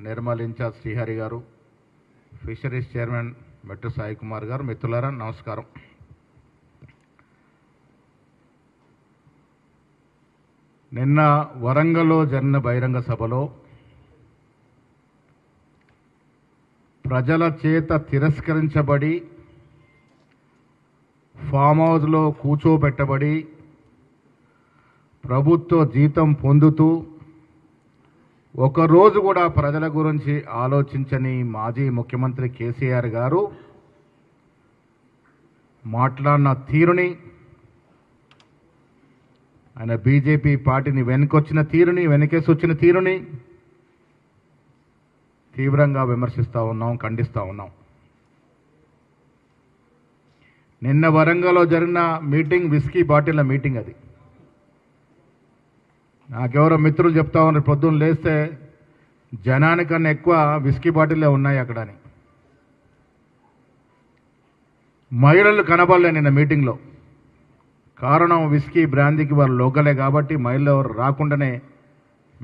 Nirmal incharge Srihari గారు, fisheries chairman మెట్టు సాయి కుమార్ గారు, మిత్రులారా నమస్కారం. నిన్న వరంగల్లో జరిగిన బహిరంగ సభలో ప్రజల చేత తిరస్కరించబడి ఫామ్ హౌస్లో కూర్చోబెట్టబడి ప్రభుత్వ జీతం పొందుతూ ఒకరోజు కూడా ప్రజల గురించి ఆలోచించని మాజీ ముఖ్యమంత్రి కేసీఆర్ గారు మాట్లాడిన తీరుని, ఆయన బీజేపీ పార్టీని వెనుకొచ్చిన తీరుని, వెనకేసి వచ్చిన తీరుని తీవ్రంగా విమర్శిస్తూ ఉన్నాం, ఖండిస్తూ ఉన్నాం. నిన్న వరంగల్లో జరిగిన మీటింగ్ విస్కీ బాటిళ్ల మీటింగ్. అది నాకెవరో మిత్రులు చెప్తా ఉన్నారు, పొద్దున్న లేస్తే జనానికన్నా ఎక్కువ విస్కీ బాటిల్లే ఉన్నాయి అక్కడ అని. మహిళలు కనబడలే నిన్న మీటింగ్లో. కారణం విస్కీ బ్రాందీకి వారు లోకలే కాబట్టి మహిళలు ఎవరు రాకుండానే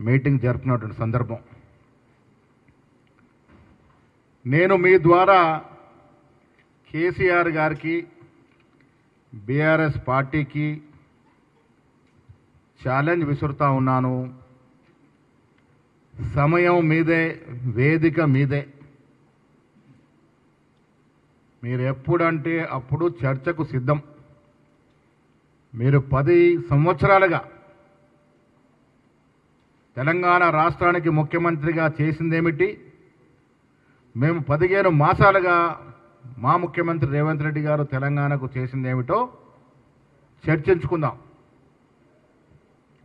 మీటింగ్ జరుపుకున్నటువంటి సందర్భం. నేను మీ ద్వారా కేసీఆర్ గారికి, బీఆర్ఎస్ పార్టీకి ఛాలెంజ్ విసురుతా ఉన్నాను. సమయం మీదే, వేదిక మీదే. మీరు ఎప్పుడంటే అప్పుడు చర్చకు సిద్ధం. మీరు 10 సంవత్సరాలుగా తెలంగాణ రాష్ట్రానికి ముఖ్యమంత్రిగా చేసిందేమిటి, మేము 15 మాసాలుగా మా ముఖ్యమంత్రి రేవంత్ రెడ్డి గారు తెలంగాణకు చేసిందేమిటో చర్చించుకుందాం.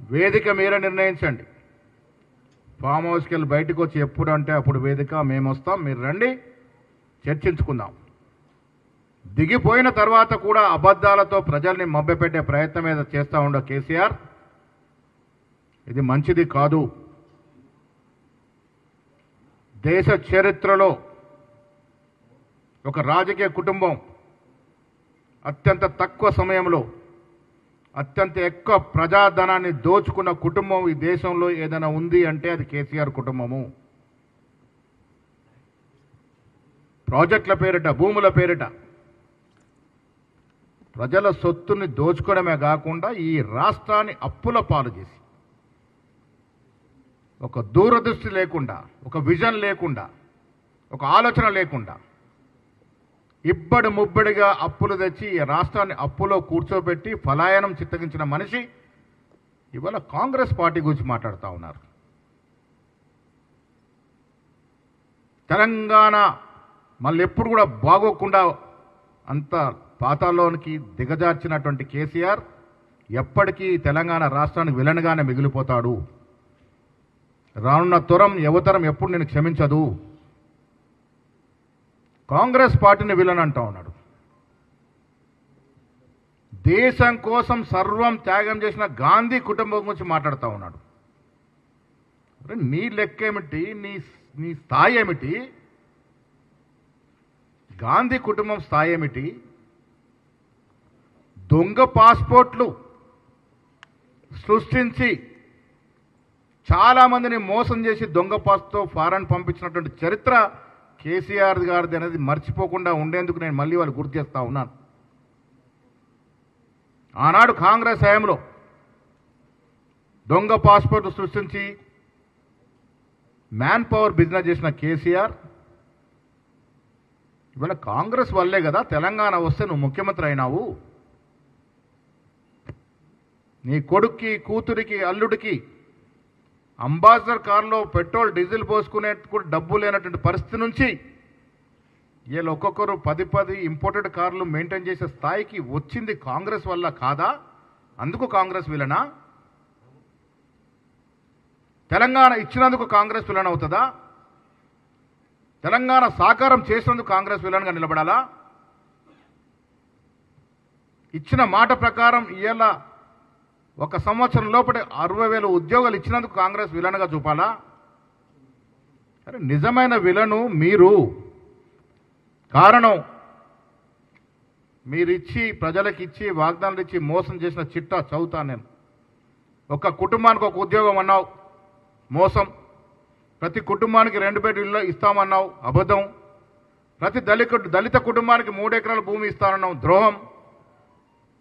వేదిక మీరే నిర్ణయించండి. ఫామ్ హౌస్కి వెళ్ళి బయటకు వచ్చి ఎప్పుడు అంటే అప్పుడు వేదిక, మేము వస్తాం, మీరు రండి, చర్చించుకుందాం. దిగిపోయిన తర్వాత కూడా అబద్ధాలతో ప్రజల్ని మభ్యపెట్టే ప్రయత్నం మీద చేస్తూ ఉండే కేసీఆర్, ఇది మంచిది కాదు. దేశ చరిత్రలో ఒక రాజకీయ కుటుంబం అత్యంత తక్కువ సమయంలో అత్యంత ఎక్కువ ప్రజాధనాన్ని దోచుకున్న కుటుంబం ఈ దేశంలో ఏదైనా ఉంది అంటే అది కేసీఆర్ కుటుంబము. ప్రాజెక్టుల పేరిట, భూముల పేరిట ప్రజల సొత్తుని దోచుకోవడమే కాకుండా ఈ రాష్ట్రాన్ని అప్పుల పాలు చేసి, ఒక దూరదృష్టి లేకుండా, ఒక విజన్ లేకుండా, ఒక ఆలోచన లేకుండా ఇబ్బడి ముబ్బడిగా అప్పులు తెచ్చి ఈ రాష్ట్రాన్ని అప్పులో కూర్చోబెట్టి పలాయనం చిత్తగించిన మనిషి ఇవాళ కాంగ్రెస్ పార్టీ గురించి మాట్లాడుతూ ఉన్నారు. తెలంగాణ మళ్ళీ ఎప్పుడు కూడా బాగోకుండా అంత పాతాల్లోనికి దిగజార్చినటువంటి కేసీఆర్ ఎప్పటికీ తెలంగాణ రాష్ట్రానికి విలన్గానే మిగిలిపోతాడు. రానున్న యువతరం ఎప్పుడు నేను క్షమించదు. కాంగ్రెస్ పార్టీని విలన్ అంటా ఉన్నాడు. దేశం కోసం సర్వం త్యాగం చేసిన గాంధీ కుటుంబం గురించి మాట్లాడుతూ ఉన్నాడు. నీ లెక్క ఏమిటి, నీ స్థాయి ఏమిటి, గాంధీ కుటుంబం స్థాయి ఏమిటి? దొంగ పాస్పోర్ట్లు సృష్టించి చాలామందిని మోసం చేసి దొంగ పాస్తో ఫారెన్ పంపించినటువంటి చరిత్ర కేసీఆర్ గారిది అనేది మర్చిపోకుండా ఉండేందుకు నేను మళ్ళీ వాళ్ళు గుర్తు చేస్తూ ఉన్నాను. ఆనాడు కాంగ్రెస్ హయాంలో దొంగ పాస్పోర్ట్ సృష్టించి మ్యాన్ పవర్ బిజినెస్ చేసిన కేసీఆర్ ఇవాళ కాంగ్రెస్ వల్లే కదా తెలంగాణ వస్తే నువ్వు ముఖ్యమంత్రి అయినావు. నీ కొడుక్కి, కూతురికి, అల్లుడికి అంబాసిడర్ కారులో పెట్రోల్ డీజిల్ పోసుకునే కూడా డబ్బు లేనటువంటి పరిస్థితి నుంచి వీళ్ళు ఒక్కొక్కరు 10 ఇంపోర్టెడ్ కార్లు మెయింటైన్ చేసే స్థాయికి వచ్చింది కాంగ్రెస్ వల్ల కాదా? అందుకు కాంగ్రెస్ విలనా? తెలంగాణ ఇచ్చినందుకు కాంగ్రెస్ విలన్ అవుతుందా? తెలంగాణ సాకారం చేసినందుకు కాంగ్రెస్ విలన్గా నిలబడాలా? ఇచ్చిన మాట ప్రకారం ఇవాళ 1 సంవత్సరం లోపల 60,000 ఉద్యోగాలు ఇచ్చినందుకు కాంగ్రెస్ విలన్గా చూపాలా? అరే నిజమైన విలను మీరు. కారణం మీరిచ్చి, ప్రజలకు ఇచ్చి, వాగ్దానాలు ఇచ్చి మోసం చేసిన చిట్టా చదువుతాను నేను. ఒక కుటుంబానికి ఒక ఉద్యోగం అన్నావు, మోసం. ప్రతి కుటుంబానికి 2 బెడ్ ఇల్లు ఇస్తామన్నావు, అబద్ధం. ప్రతి దళిత కుటుంబానికి 3 ఎకరాల భూమి ఇస్తానన్నావు, ద్రోహం.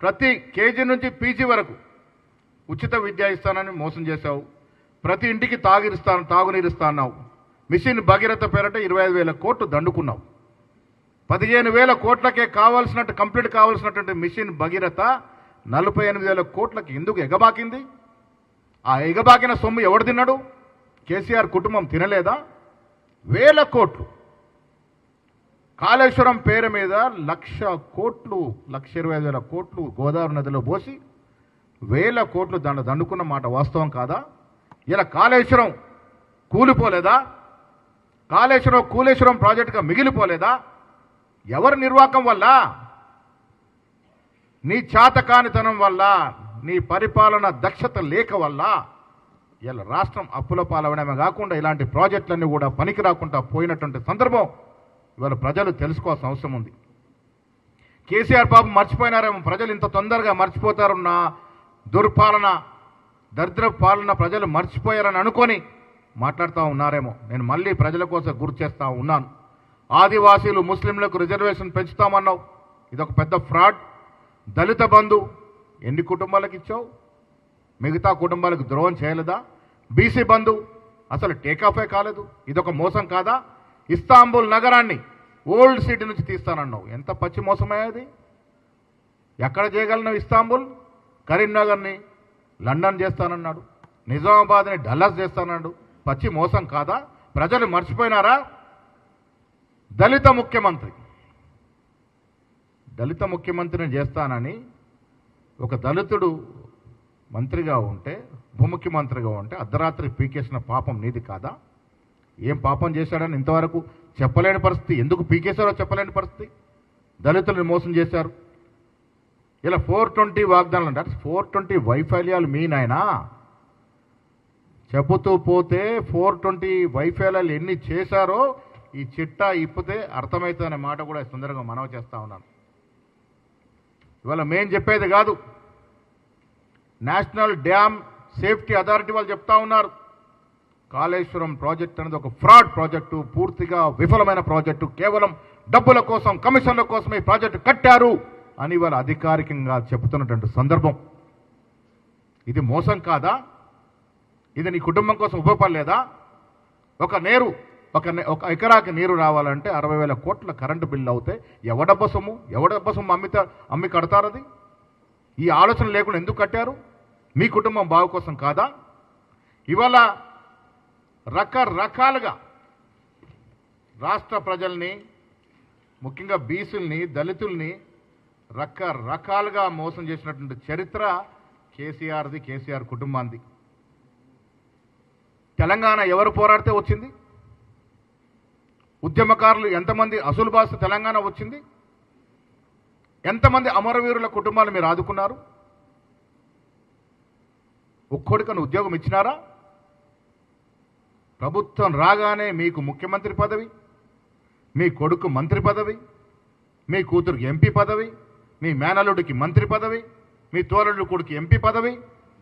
ప్రతి కేజీ నుంచి పీజీ వరకు ఉచిత విద్య ఇస్తానని మోసం చేశావు. ప్రతి ఇంటికి తాగునీరు ఇస్తాన్నావు. మిషన్ భగీరథ పేరట 25,000 కోట్లు దండుకున్నావు. 15,000 కోట్లకే కంప్లీట్ కావాల్సినటువంటి మిషన్ భగీరథ 48,000 కోట్లకి ఎందుకు ఎగబాకింది? ఆ ఎగబాకిన సొమ్ము ఎవడు తిన్నాడు? కేసీఆర్ కుటుంబం తినలేదా? 1,000 కోట్లు కాళేశ్వరం పేరు మీద 1,00,000 కోట్లు 1,25,000 కోట్లు గోదావరి నదిలో పోసి 1,000 కోట్లు దండుకున్న మాట వాస్తవం కాదా? ఇలా కాళేశ్వరం కూలిపోలేదా? కూలేశ్వరం ప్రాజెక్టుగా మిగిలిపోలేదా? ఎవరి నిర్వాకం వల్ల? నీ చాతకానితనం వల్ల, నీ పరిపాలన దక్షత లేక వల్ల ఇలా రాష్ట్రం అప్పుల పాలవడమే కాకుండా ఇలాంటి ప్రాజెక్టులన్నీ కూడా పనికి రాకుండా పోయినటువంటి సందర్భం ఇవాళ ప్రజలు తెలుసుకోవాల్సిన అవసరం ఉంది. కేసీఆర్ పాపం మర్చిపోయినారేమో, ప్రజలు ఇంత తొందరగా మర్చిపోతారున్న దుర్పాలన, దరిద్ర పాలన ప్రజలు మర్చిపోయారని అనుకొని మాట్లాడుతూ ఉన్నారేమో. నేను మళ్ళీ ప్రజల కోసం గుర్తు చేస్తూ ఉన్నాను. ఆదివాసీలు ముస్లింలకు రిజర్వేషన్ పెంచుతామన్నావు, ఇదొక పెద్ద ఫ్రాడ్. దళిత బంధు ఎన్ని కుటుంబాలకు ఇచ్చావు? మిగతా కుటుంబాలకు ద్రోహం చేయలేదా? బీసీ బంధు అసలు టేకాఫే కాలేదు, ఇదొక మోసం కాదా? ఇస్తాంబుల్ నగరాన్ని ఓల్డ్ సిటీ నుంచి తీస్తానన్నావు, ఎంత పచ్చి మోసమయ్యేది? ఎక్కడ చేయగలను? ఇస్తాంబుల్ కరీంనగర్ని లండన్ చేస్తానన్నాడు, నిజామాబాద్ని డల్లాస్ చేస్తానన్నాడు, పచ్చి మోసం కాదా? ప్రజలు మర్చిపోయినారా? దళిత ముఖ్యమంత్రిని చేస్తానని ఒక దళితుడు మంత్రిగా ఉంటే, ఉప ముఖ్యమంత్రిగా ఉంటే అర్ధరాత్రి పీకేసిన పాపం నీది కాదా? ఏం పాపం చేశాడని ఇంతవరకు చెప్పలేని పరిస్థితి, ఎందుకు పీకేశారో చెప్పలేని పరిస్థితి. దళితులను మోసం చేశారు. ఇలా 420 వాగ్దానాలు అంటే 420 వైఫల్యాలు మీ నాయనా. చెబుతూ పోతే 420 వైఫల్యాలు ఎన్ని చేశారో ఈ చిట్టా ఇప్పితే అర్థమవుతుందనే మాట కూడా సుందరంగా మనవి చేస్తా ఉన్నాను. ఇవాళ మేం చెప్పేది కాదు, నేషనల్ డ్యామ్ సేఫ్టీ అథారిటీ వాళ్ళు చెప్తా ఉన్నారు. కాళేశ్వరం ప్రాజెక్ట్ అనేది ఒక ఫ్రాడ్ ప్రాజెక్టు, పూర్తిగా విఫలమైన ప్రాజెక్టు, కేవలం డబ్బుల కోసం, కమిషన్ల కోసం ఈ ప్రాజెక్టు కట్టారు అని వాళ్ళ అధికారికంగా చెబుతున్నటువంటి సందర్భం. ఇది మోసం కాదా? ఇది నీ కుటుంబం కోసం ఉపయోగపడలేదా? ఒక ఎకరాకి నీరు రావాలంటే 60,000 కోట్ల కరెంటు బిల్లు అవుతాయి. ఎవడబ్బ సొమ్ము అమ్మి కడతారు? అది ఈ ఆలోచన లేకుండా ఎందుకు కట్టారు? మీ కుటుంబం బాగు కోసం కాదా? ఇవాళ రకరకాలుగా రాష్ట్ర ప్రజల్ని, ముఖ్యంగా బీసీల్ని, దళితుల్ని రకరకాలుగా మోసం చేసినటువంటి చరిత్ర కేసీఆర్ది, కేసీఆర్ కుటుంబాంది. తెలంగాణ ఎవరు పోరాడితే వచ్చింది? ఉద్యమకారులు ఎంతమంది అసలు భాష తెలంగాణ వచ్చింది? ఎంతమంది అమరవీరుల కుటుంబాలు మీరు ఆదుకున్నారు? ఒక్కొక్కడికను ఉద్యోగం ఇచ్చినారా? ప్రభుత్వం రాగానే మీకు ముఖ్యమంత్రి పదవి, మీ కొడుకు మంత్రి పదవి, మీ కూతురికి ఎంపీ పదవి, మీ మేనల్లుడికి మంత్రి పదవి, మీ తోరళ్ళు కొడుకు ఎంపీ పదవి,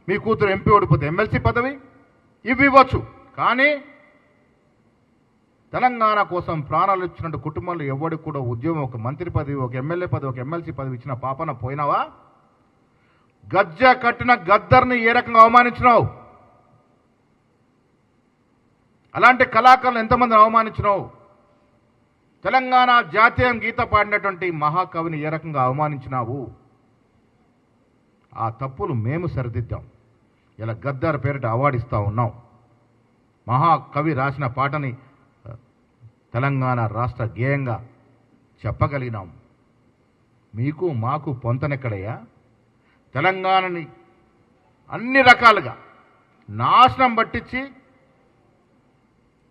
మీ కూతురు ఎంపీ ఓడిపోతే ఎమ్మెల్సీ పదవి, ఇవి ఇవ్వచ్చు. కానీ తెలంగాణ కోసం ప్రాణాలు ఇచ్చినట్టు కుటుంబంలో ఎవరికి కూడా ఉద్యోగం, ఒక మంత్రి పదవి, ఒక ఎమ్మెల్యే పదవి, ఒక ఎమ్మెల్సీ పదవి ఇచ్చిన పాపన పోయినావా? గజ్జ కట్టిన గద్దర్ని ఏ రకంగా అవమానించినావు? అలాంటి కళాకారులు ఎంతమందిని అవమానించినావు? తెలంగాణ జాతీయ గీత పాడినటువంటి మహాకవిని ఏ రకంగా అవమానించినావు? ఆ తప్పులు మేము సరిదిద్దాం. ఇలా గద్దర్ పేరిట అవార్డు ఇస్తూ ఉన్నాం. మహాకవి రాసిన పాటని తెలంగాణ రాష్ట్ర గేయంగా చెప్పగలిగినాం. మీకు మాకు పొంతనెక్కడయ్యా? తెలంగాణని అన్ని రకాలుగా నాశనం పట్టించి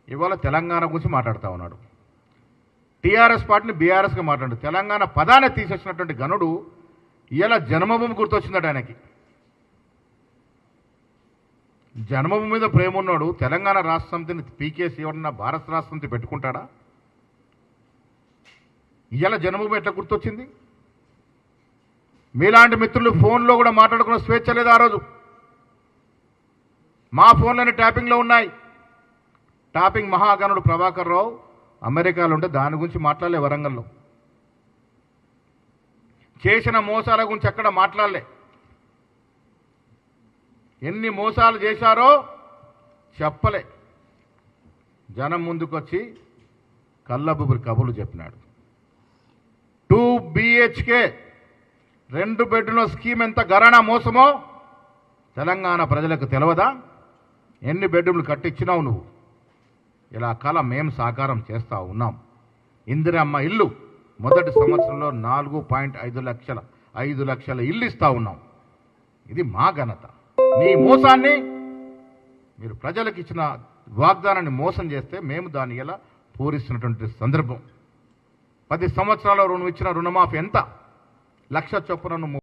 ఇవాళ తెలంగాణ గురించి మాట్లాడుతూ ఉన్నాడు. టీఆర్ఎస్ పార్టీని బీఆర్ఎస్గా మాట్లాడు. తెలంగాణ పదాన్ని తీసేసినటువంటి గనుడు ఇలా జన్మభూమి గుర్తొచ్చిందట ఆయనకి. జన్మభూమి మీద ప్రేమ ఉన్నాడు. తెలంగాణ రాష్ట్ర సమితిని పీకేసి ఎవరన్నా భారత రాష్ట్ర సమితి పెట్టుకుంటాడా? ఇలా జన్మభూమి ఎట్లా గుర్తొచ్చింది? మీలాంటి మిత్రులు ఫోన్లో కూడా మాట్లాడుకున్న స్వేచ్ఛ లేదు ఆ రోజు. మా ఫోన్లోనే ట్యాపింగ్లో ఉన్నాయి. టాపింగ్ మహాగణుడు ప్రభాకర్ రావు అమెరికాలో ఉంటే దాని గురించి మాట్లాడలే. వరంగల్లో చేసిన మోసాల గురించి ఎక్కడ మాట్లాడలే. ఎన్ని మోసాలు చేశారో చెప్పలే. జనం ముందుకొచ్చి కళ్ళబుబురి కబుర్లు చెప్పినాడు. 2 BHK 2 బెడ్రూమ్ల స్కీమ్ ఎంత గరాణా మోసమో తెలంగాణ ప్రజలకు తెలియదా? ఎన్ని బెడ్రూమ్లు కట్టించినావు నువ్వు? ఇలా కళ మేము సాకారం చేస్తూ ఉన్నాం. ఇందిరమ్మ ఇల్లు మొదటి సంవత్సరంలో 4.5 లక్షల ఇల్లు ఇస్తూ ఉన్నాం. ఇది మా ఘనత. నీ మోసాన్ని మీరు ప్రజలకు ఇచ్చిన వాగ్దానాన్ని మోసం చేస్తే మేము దాన్ని ఎలా పూరిస్తున్నటువంటి సందర్భం. 10 సంవత్సరాల్లో నువ్వు ఇచ్చిన రుణమాఫీ ఎంత? 1,00,000 చొప్పున